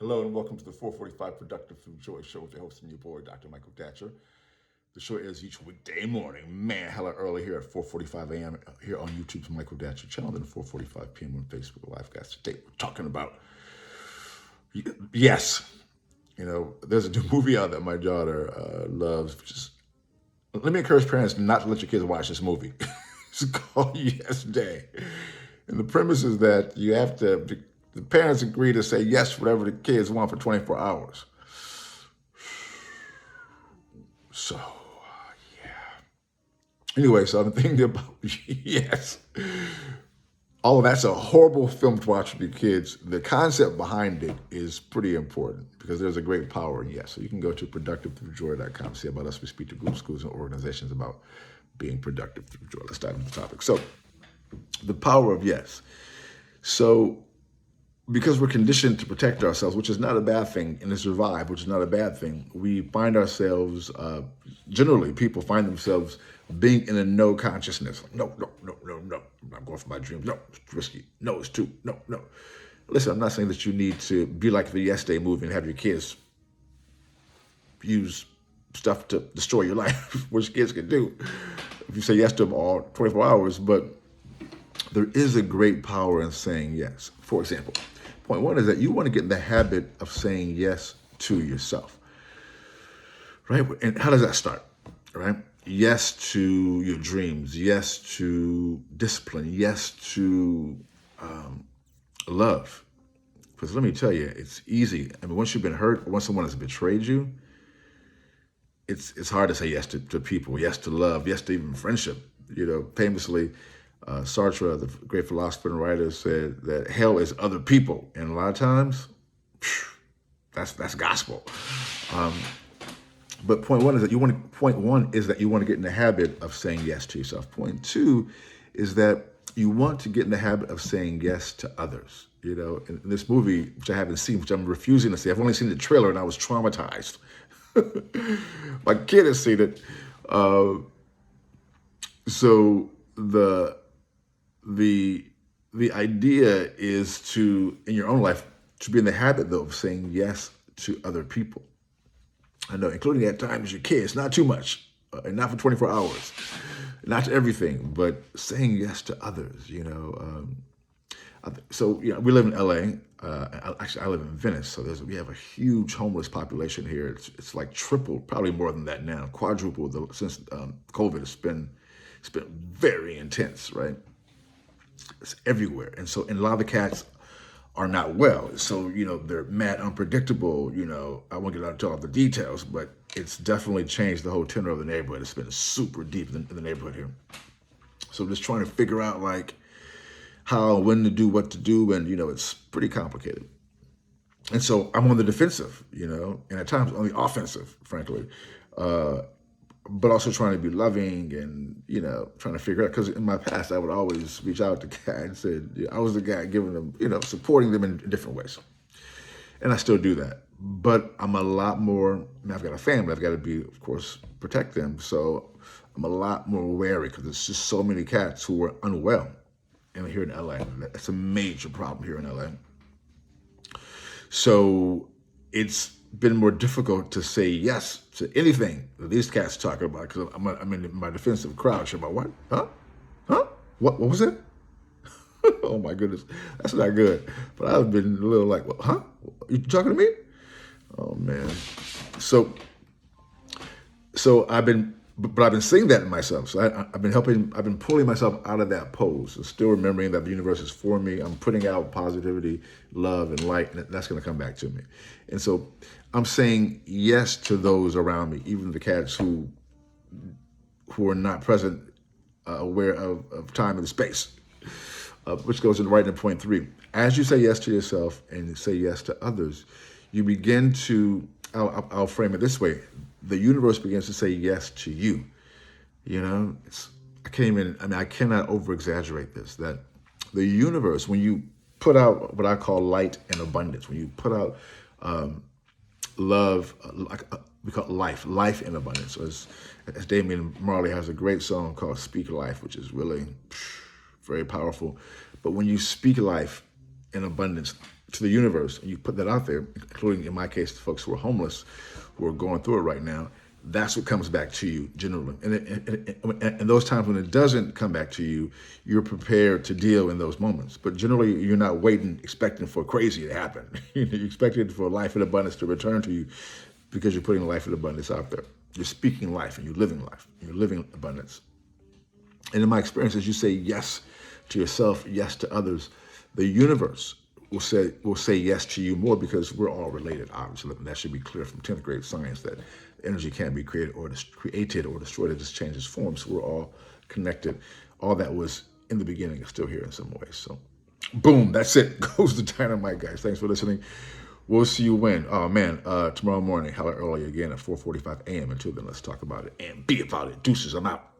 Hello and welcome to the 445 Productive Through Joy Show with your host and your boy, Dr. Michael Datcher. The show airs each weekday morning, man, hella early here at 4:45 a.m. here on YouTube's Michael Datcher channel, then 4:45 p.m. on Facebook Live. Guys, today we're talking about, yes, there's a new movie out that my daughter loves. Let me encourage parents not to let your kids watch this movie. It's called Yes Day. And the premise is that the parents agree to say yes to whatever the kids want for 24 hours. So, yeah. Anyway, so I'm thinking about, yes. All of that's a horrible film to watch with your kids. The concept behind it is pretty important because there's a great power in yes. So you can go to productivethroughjoy.com, see about us. We speak to groups, schools, and organizations about being productive through joy. Let's dive into the topic. So, the power of yes. So, because we're conditioned to protect ourselves, which is not a bad thing, and to survive, which is not a bad thing, we find ourselves, generally, people find themselves being in a no consciousness. No. I'm not going for my dreams. No, it's risky. No, it's too. No. Listen, I'm not saying that you need to be like the Yes Day movie and have your kids use stuff to destroy your life, which kids can do if you say yes to them all 24 hours, but there is a great power in saying yes. For example, point one is that you want to get in the habit of saying yes to yourself, right? And how does that start, right? Yes to your dreams, yes to discipline, yes to love. Because let me tell you, it's easy. I mean, once you've been hurt, or once someone has betrayed you, it's hard to say yes to people, yes to love, yes to even friendship. Famously, Sartre, the great philosopher and writer, said that hell is other people, and a lot of times, that's gospel. But point one is that you want to get in the habit of saying yes to yourself. Point two is that you want to get in the habit of saying yes to others. In this movie, which I haven't seen, which I'm refusing to see. I've only seen the trailer, and I was traumatized. My kid has seen it. So the idea is to, in your own life, to be in the habit, though, of saying yes to other people. I know, including at times your kids, not too much, and not for 24 hours, not to everything, but saying yes to others, So, we live in LA. Actually, I live in Venice, so we have a huge homeless population here. It's like tripled, probably more than that now, quadrupled since COVID. It's been very intense, right? It's everywhere. And a lot of the cats are not well. So, they're mad unpredictable. I won't get into all the details, but it's definitely changed the whole tenor of the neighborhood. It's been super deep in the neighborhood here. So just trying to figure out how, when to do, what to do. And, it's pretty complicated. And so I'm on the defensive, and at times on the offensive, frankly. But also trying to be loving and, trying to figure out, because in my past, I would always reach out to cats and I was the guy giving them, supporting them in different ways. And I still do that. But I'm a lot more, I've got a family, I've got to be, of course, protect them. So I'm a lot more wary because there's just so many cats who are unwell. And here in LA, that's a major problem here in LA. So it's been more difficult to say yes to anything that these cats talk about because I'm in my defensive crouch about what? Huh? What was it? Oh my goodness, that's not good. But I've been a little like, huh? You talking to me? Oh man. So I've been saying that to myself. So I've been pulling myself out of that pose. So still remembering that the universe is for me. I'm putting out positivity, love, and light, and that's going to come back to me. And so I'm saying yes to those around me, even the cats who are not present, aware of time and space, which goes right into point three. As you say yes to yourself and say yes to others, you begin to, I'll frame it this way, the universe begins to say yes to you. I cannot over-exaggerate this, that the universe, when you put out what I call light and abundance, when you put out love, we call it life in abundance. So as Damian Marley has a great song called Speak Life, which is really very powerful. But when you speak life in abundance to the universe, and you put that out there, including in my case, the folks who are homeless, who are going through it right now, that's what comes back to you generally. And those times when it doesn't come back to you, you're prepared to deal in those moments. But generally, you're not waiting, expecting for crazy to happen. You're expecting for life in abundance to return to you because you're putting life in abundance out there. You're speaking life and you're living life. You're living abundance. And in my experience, as you say yes to yourself, yes to others, the universe will say yes to you more, because we're all related, obviously. And that should be clear from 10th grade science, that energy can't be created or destroyed. It just changes form. So we're all connected. All that was in the beginning is still here in some ways. So boom, that's it. Goes the dynamite, guys. Thanks for listening. We'll see you when? Oh, man, tomorrow morning, hella early again at 4:45 a.m. Until then, let's talk about it and be about it. Deuces, I'm out.